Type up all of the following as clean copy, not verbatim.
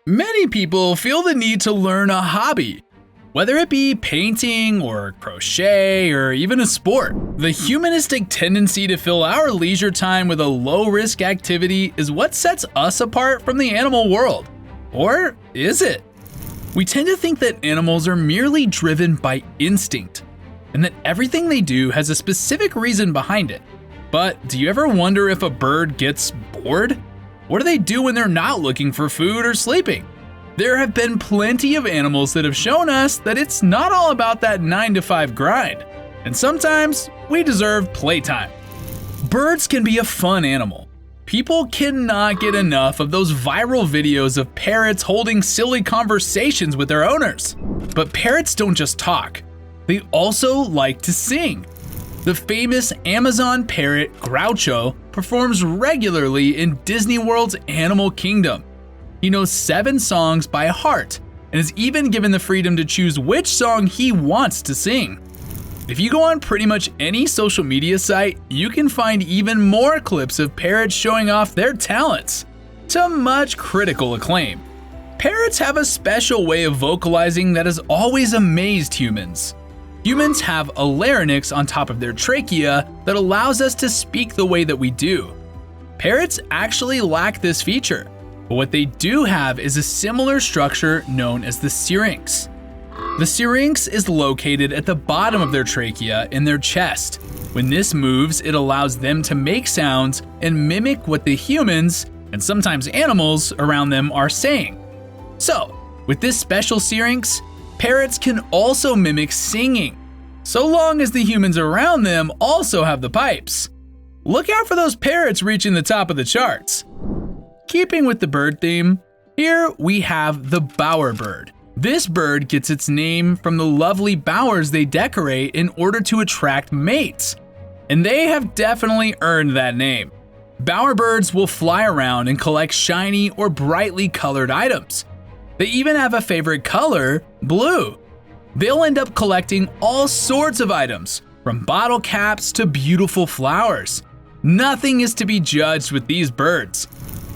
Many people feel the need to learn a hobby, whether it be painting or crochet or even a sport. The humanistic tendency to fill our leisure time with a low-risk activity is what sets us apart from the animal world. Or is it? We tend to think that animals are merely driven by instinct, and that everything they do has a specific reason behind it. But do you ever wonder if a bird gets bored? What do they do when they're not looking for food or sleeping? There have been plenty of animals that have shown us that it's not all about that 9-to-5 grind, and sometimes we deserve playtime. Birds can be a fun animal. People cannot get enough of those viral videos of parrots holding silly conversations with their owners. But parrots don't just talk, they also like to sing. The famous Amazon parrot Groucho performs regularly in Disney World's Animal Kingdom. He knows 7 songs by heart and is even given the freedom to choose which song he wants to sing. If you go on pretty much any social media site, you can find even more clips of parrots showing off their talents, to much critical acclaim. Parrots have a special way of vocalizing that has always amazed humans. Humans have a larynx on top of their trachea that allows us to speak the way that we do. Parrots actually lack this feature, but what they do have is a similar structure known as the syrinx. The syrinx is located at the bottom of their trachea in their chest. When this moves, it allows them to make sounds and mimic what the humans, and sometimes animals, around them are saying. So, with this special syrinx, parrots can also mimic singing, so long as the humans around them also have the pipes. Look out for those parrots reaching the top of the charts. Keeping with the bird theme, here we have the bowerbird. This bird gets its name from the lovely bowers they decorate in order to attract mates, and they have definitely earned that name. Bowerbirds will fly around and collect shiny or brightly colored items. They even have a favorite color, blue. They'll end up collecting all sorts of items, from bottle caps to beautiful flowers. Nothing is to be judged with these birds.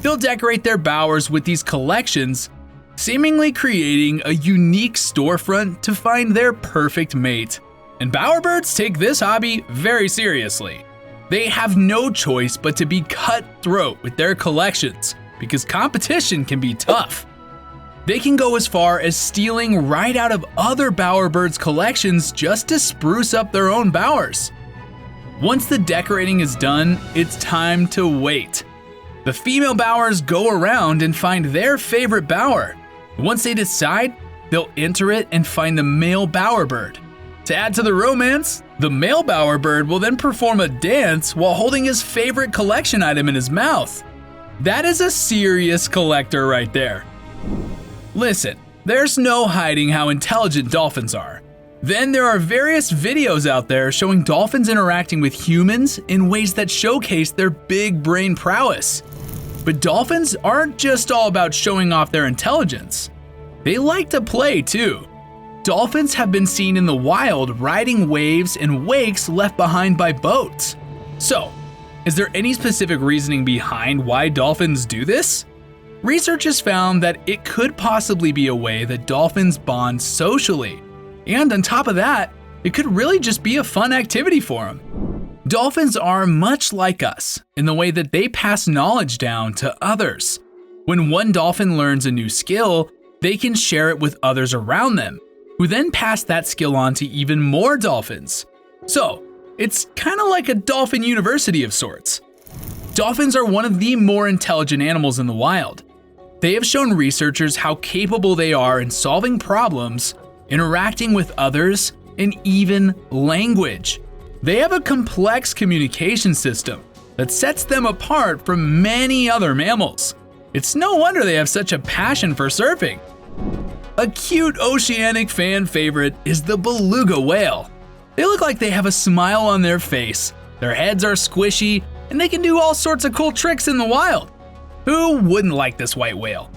They'll decorate their bowers with these collections, seemingly creating a unique storefront to find their perfect mate. And bowerbirds take this hobby very seriously. They have no choice but to be cutthroat with their collections, because competition can be tough. They can go as far as stealing right out of other bowerbirds' collections just to spruce up their own bowers. Once the decorating is done, it's time to wait. The female bowers go around and find their favorite bower. Once they decide, they'll enter it and find the male bowerbird. To add to the romance, the male bowerbird will then perform a dance while holding his favorite collection item in his mouth. That is a serious collector right there. Listen, there's no hiding how intelligent dolphins are. Then there are various videos out there showing dolphins interacting with humans in ways that showcase their big brain prowess. But dolphins aren't just all about showing off their intelligence. They like to play too. Dolphins have been seen in the wild riding waves and wakes left behind by boats. So, is there any specific reasoning behind why dolphins do this? Research has found that it could possibly be a way that dolphins bond socially. And on top of that, it could really just be a fun activity for them. Dolphins are much like us in the way that they pass knowledge down to others. When one dolphin learns a new skill, they can share it with others around them, who then pass that skill on to even more dolphins. So, it's kind of like a dolphin university of sorts. Dolphins are one of the more intelligent animals in the wild. They have shown researchers how capable they are in solving problems, interacting with others, and even language. They have a complex communication system that sets them apart from many other mammals. It's no wonder they have such a passion for surfing. A cute oceanic fan favorite is the beluga whale. They look like they have a smile on their face, their heads are squishy, and they can do all sorts of cool tricks in the wild. Who wouldn't like this white whale?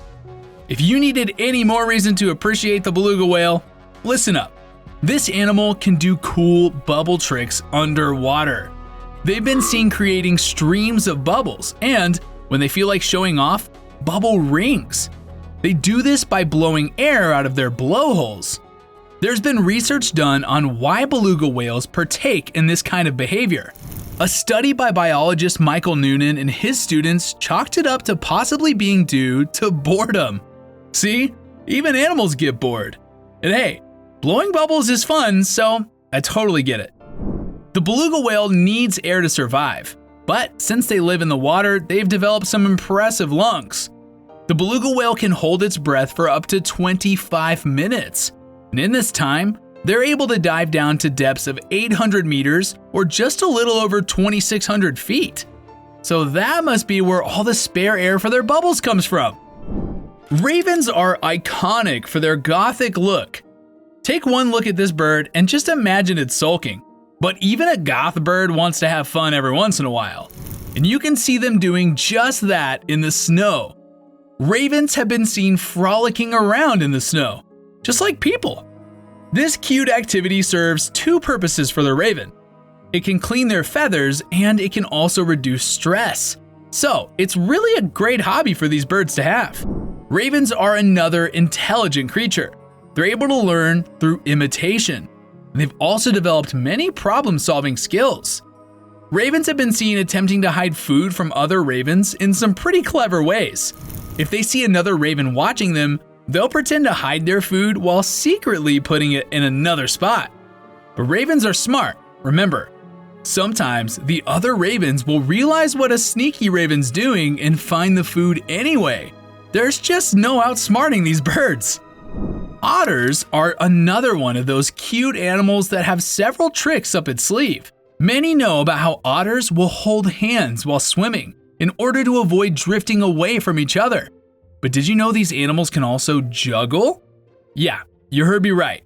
If you needed any more reason to appreciate the beluga whale, listen up. This animal can do cool bubble tricks underwater. They've been seen creating streams of bubbles and, when they feel like showing off, bubble rings. They do this by blowing air out of their blowholes. There's been research done on why beluga whales partake in this kind of behavior. A study by biologist Michael Noonan and his students chalked it up to possibly being due to boredom. See, even animals get bored. And hey, blowing bubbles is fun, so I totally get it. The beluga whale needs air to survive, but since they live in the water, they've developed some impressive lungs. The beluga whale can hold its breath for up to 25 minutes. And in this time, they're able to dive down to depths of 800 meters or just a little over 2,600 feet. So that must be where all the spare air for their bubbles comes from. Ravens are iconic for their gothic look. Take one look at this bird and just imagine it sulking. But even a goth bird wants to have fun every once in a while. And you can see them doing just that in the snow. Ravens have been seen frolicking around in the snow, just like people. This cute activity serves two purposes for the raven. It can clean their feathers and it can also reduce stress. So it's really a great hobby for these birds to have. Ravens are another intelligent creature. They're able to learn through imitation. They've also developed many problem-solving skills. Ravens have been seen attempting to hide food from other ravens in some pretty clever ways. If they see another raven watching them, they'll pretend to hide their food while secretly putting it in another spot. But ravens are smart, remember. Sometimes the other ravens will realize what a sneaky raven's doing and find the food anyway. There's just no outsmarting these birds. Otters are another one of those cute animals that have several tricks up its sleeve. Many know about how otters will hold hands while swimming in order to avoid drifting away from each other. But did you know these animals can also juggle? Yeah, you heard me right.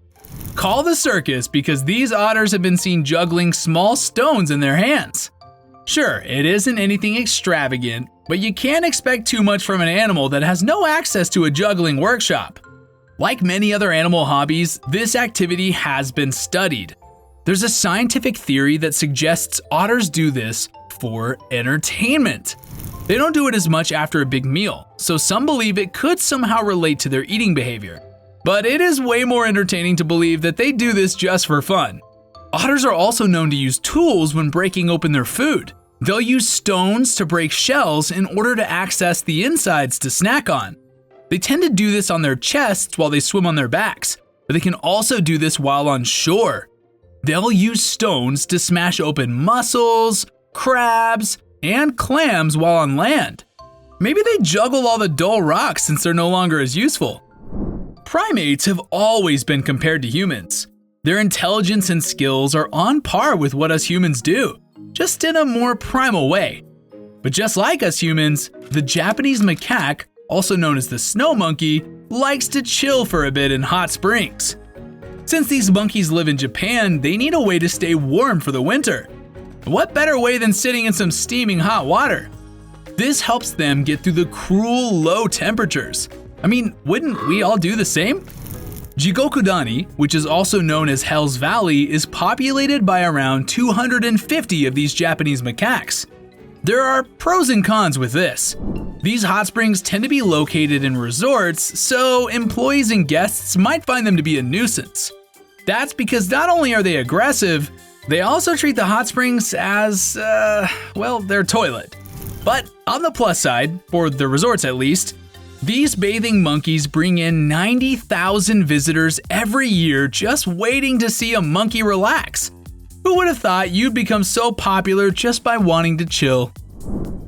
Call the circus because these otters have been seen juggling small stones in their hands. Sure, it isn't anything extravagant, but you can't expect too much from an animal that has no access to a juggling workshop. Like many other animal hobbies, this activity has been studied. There's a scientific theory that suggests otters do this for entertainment. They don't do it as much after a big meal, so some believe it could somehow relate to their eating behavior. But it is way more entertaining to believe that they do this just for fun. Otters are also known to use tools when breaking open their food. They'll use stones to break shells in order to access the insides to snack on. They tend to do this on their chests while they swim on their backs, but they can also do this while on shore. They'll use stones to smash open mussels, crabs, and clams while on land. Maybe they juggle all the dull rocks since they're no longer as useful. Primates have always been compared to humans. Their intelligence and skills are on par with what us humans do, just in a more primal way. But just like us humans, the Japanese macaque, also known as the snow monkey, likes to chill for a bit in hot springs. Since these monkeys live in Japan, they need a way to stay warm for the winter. What better way than sitting in some steaming hot water? This helps them get through the cruel low temperatures. I mean, wouldn't we all do the same? Jigokudani, which is also known as Hell's Valley, is populated by around 250 of these Japanese macaques. There are pros and cons with this. These hot springs tend to be located in resorts, so employees and guests might find them to be a nuisance. That's because not only are they aggressive, they also treat the hot springs as, their toilet. But on the plus side, for the resorts at least, these bathing monkeys bring in 90,000 visitors every year just waiting to see a monkey relax. Who would have thought you'd become so popular just by wanting to chill?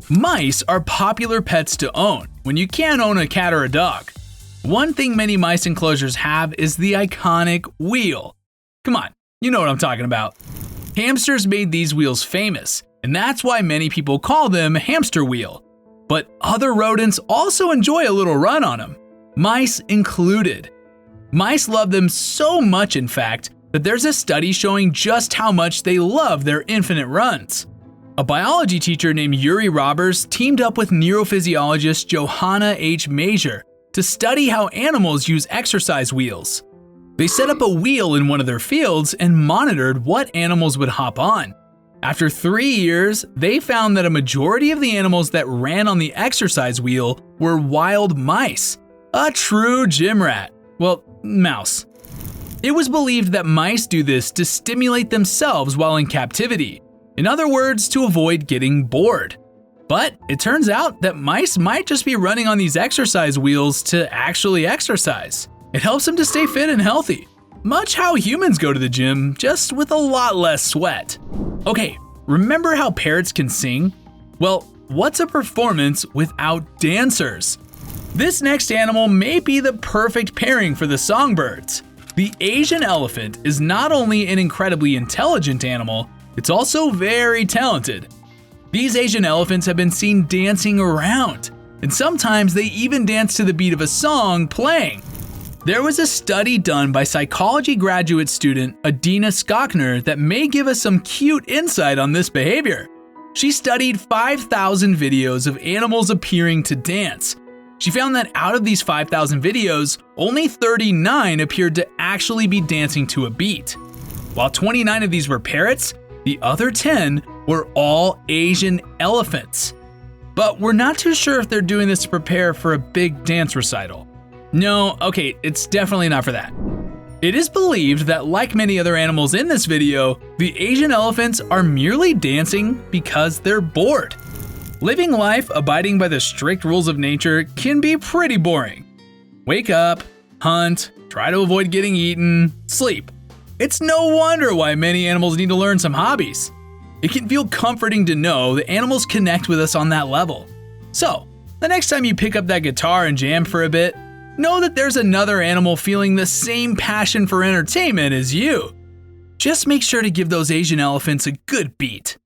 Mice are popular pets to own when you can't own a cat or a dog. One thing many mice enclosures have is the iconic wheel. Come on, you know what I'm talking about. Hamsters made these wheels famous, and that's why many people call them hamster wheel. But other rodents also enjoy a little run on them, mice included. Mice love them so much, in fact, that there's a study showing just how much they love their infinite runs. A biology teacher named Yuri Robbers teamed up with neurophysiologist Johanna H. Major to study how animals use exercise wheels. They set up a wheel in one of their fields and monitored what animals would hop on. After 3 years, they found that a majority of the animals that ran on the exercise wheel were wild mice. A true gym rat. Well, mouse. It was believed that mice do this to stimulate themselves while in captivity. In other words, to avoid getting bored. But it turns out that mice might just be running on these exercise wheels to actually exercise. It helps them to stay fit and healthy. Much how humans go to the gym, just with a lot less sweat. Okay, remember how parrots can sing? Well, what's a performance without dancers? This next animal may be the perfect pairing for the songbirds. The Asian elephant is not only an incredibly intelligent animal, it's also very talented. These Asian elephants have been seen dancing around, and sometimes they even dance to the beat of a song playing. There was a study done by psychology graduate student Adina Skokner that may give us some cute insight on this behavior. She studied 5,000 videos of animals appearing to dance. She found that out of these 5,000 videos, only 39 appeared to actually be dancing to a beat. While 29 of these were parrots, the other 10 were all Asian elephants. But we're not too sure if they're doing this to prepare for a big dance recital. No, okay, it's definitely not for that. It is believed that, like many other animals in this video, the Asian elephants are merely dancing because they're bored. Living life abiding by the strict rules of nature can be pretty boring. Wake up, hunt, try to avoid getting eaten, sleep. It's no wonder why many animals need to learn some hobbies. It can feel comforting to know that animals connect with us on that level. So, the next time you pick up that guitar and jam for a bit, know that there's another animal feeling the same passion for entertainment as you. Just make sure to give those Asian elephants a good beat.